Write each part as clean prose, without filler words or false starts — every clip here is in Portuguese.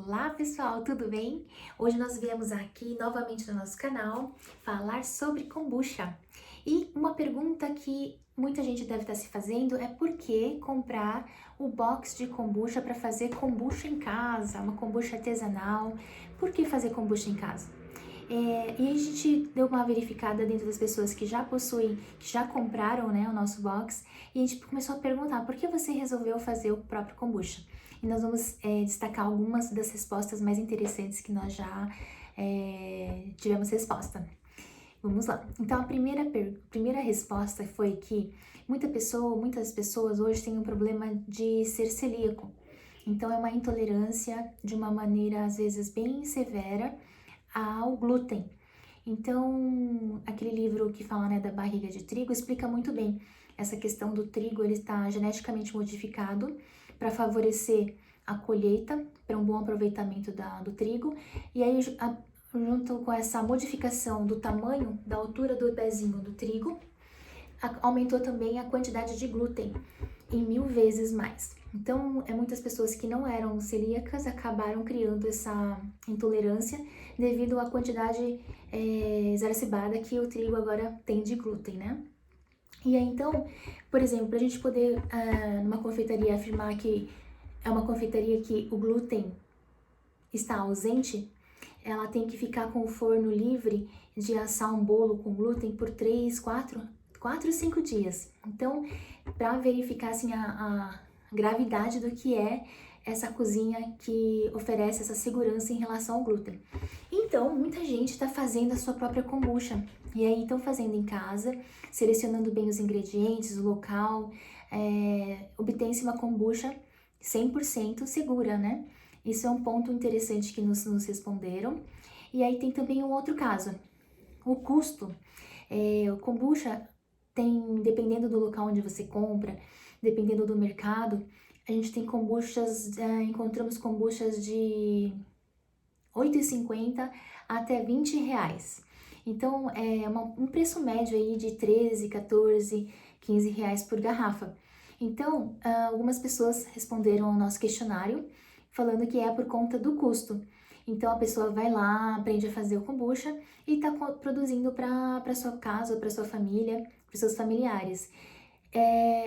Olá pessoal, tudo bem? Hoje nós viemos aqui novamente no nosso canal falar sobre kombucha. E uma pergunta que muita gente deve estar se fazendo é por que comprar o box de kombucha para fazer kombucha em casa, uma kombucha artesanal? Por que fazer kombucha em casa? E aí a gente deu uma verificada dentro das pessoas que já possuem, que já compraram, né, o nosso box, e a gente começou a perguntar por que você resolveu fazer o próprio kombucha. E nós vamos destacar algumas das respostas mais interessantes que nós já tivemos resposta. Vamos lá. Então a primeira resposta foi que muitas pessoas hoje têm um problema de ser celíaco. Então é uma intolerância de uma maneira às vezes bem severa ao glúten. Então, aquele livro que fala, né, da barriga de trigo explica muito bem essa questão do trigo. Ele está geneticamente modificado para favorecer a colheita, para um bom aproveitamento do trigo, e aí junto com essa modificação do tamanho, da altura do pezinho do trigo, aumentou também a quantidade de glúten em 1000 vezes mais. Então, muitas pessoas que não eram celíacas acabaram criando essa intolerância devido à quantidade exacerbada que o trigo agora tem de glúten, né? E aí, então, por exemplo, para a gente poder, numa confeitaria, afirmar que é uma confeitaria que o glúten está ausente, ela tem que ficar com o forno livre de assar um bolo com glúten por 4 ou 5 dias. Então, para verificar assim a gravidade do que é essa cozinha que oferece essa segurança em relação ao glúten. Então, muita gente está fazendo a sua própria kombucha. E aí, estão fazendo em casa, selecionando bem os ingredientes, o local, obtém-se uma kombucha 100% segura, né? Isso é um ponto interessante que nos responderam. E aí tem também um outro caso, o custo. O kombucha tem, dependendo do local onde você compra, dependendo do mercado, a gente tem kombuchas, encontramos kombuchas de R$ 8,50 até R$ 20. Então, é um preço médio aí de 13, 14, 15 reais por garrafa. Então, algumas pessoas responderam ao nosso questionário falando que é por conta do custo. Então, a pessoa vai lá, aprende a fazer o kombucha e está produzindo para sua casa, para sua família, para seus familiares.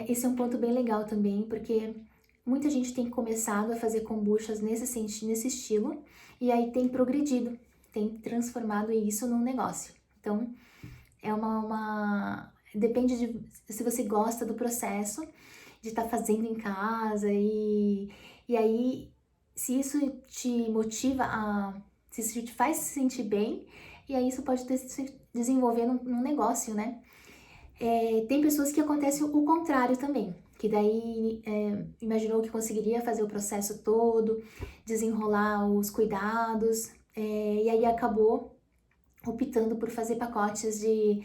Esse é um ponto bem legal também, porque muita gente tem começado a fazer kombuchas nesse estilo e aí tem progredido, tem transformado isso num negócio. Então, depende de se você gosta do processo de estar fazendo em casa e aí se isso te motiva se isso te faz se sentir bem, e aí isso pode se desenvolver num negócio, né? Tem pessoas que acontece o contrário também, que daí imaginou que conseguiria fazer o processo todo, desenrolar os cuidados, e aí acabou optando por fazer pacotes de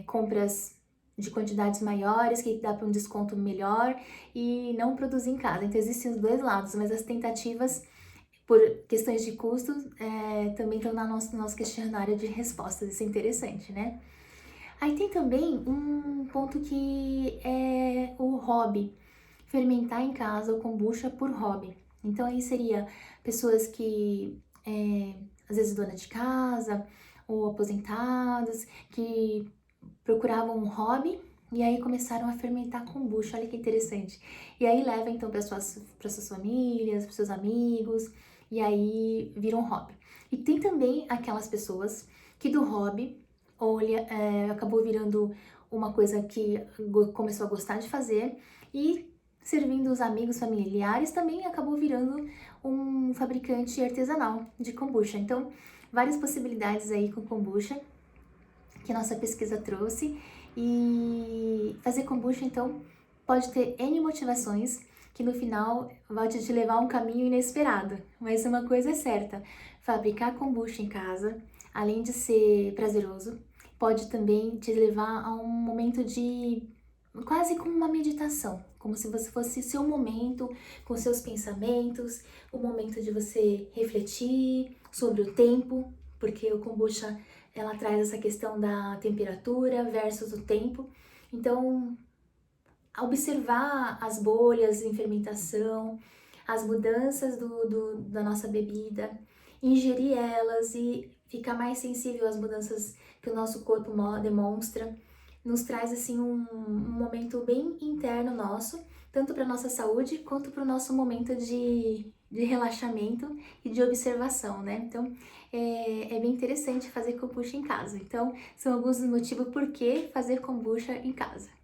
compras de quantidades maiores, que dá para um desconto melhor, e não produzir em casa. Então existem os dois lados, mas as tentativas por questões de custo também estão no nosso questionário de respostas. Isso é interessante, né? Aí tem também um ponto que é o hobby, fermentar em casa o kombucha por hobby. Então aí seria pessoas que, às vezes dona de casa ou aposentados, que procuravam um hobby e aí começaram a fermentar kombucha, olha que interessante. E aí leva então para suas famílias, para seus amigos, e aí vira um hobby. E tem também aquelas pessoas que do hobby olha, acabou virando uma coisa que começou a gostar de fazer e servindo os amigos familiares também acabou virando um fabricante artesanal de kombucha. Então, várias possibilidades aí com kombucha que nossa pesquisa trouxe, e fazer kombucha então pode ter N motivações que no final vai te levar a um caminho inesperado, mas uma coisa é certa, fabricar kombucha em casa, além de ser prazeroso, pode também te levar a um momento de quase como uma meditação, como se você fosse seu momento com seus pensamentos, o momento de você refletir sobre o tempo, porque o kombucha ela traz essa questão da temperatura versus o tempo. Então, observar as bolhas em fermentação, as mudanças da nossa bebida, ingerir elas e ficar mais sensível às mudanças que o nosso corpo demonstra, nos traz assim um momento bem interno nosso, tanto para nossa saúde quanto para o nosso momento de relaxamento e de observação, né? Então é bem interessante fazer kombucha em casa. Então são alguns dos motivos por que fazer kombucha em casa.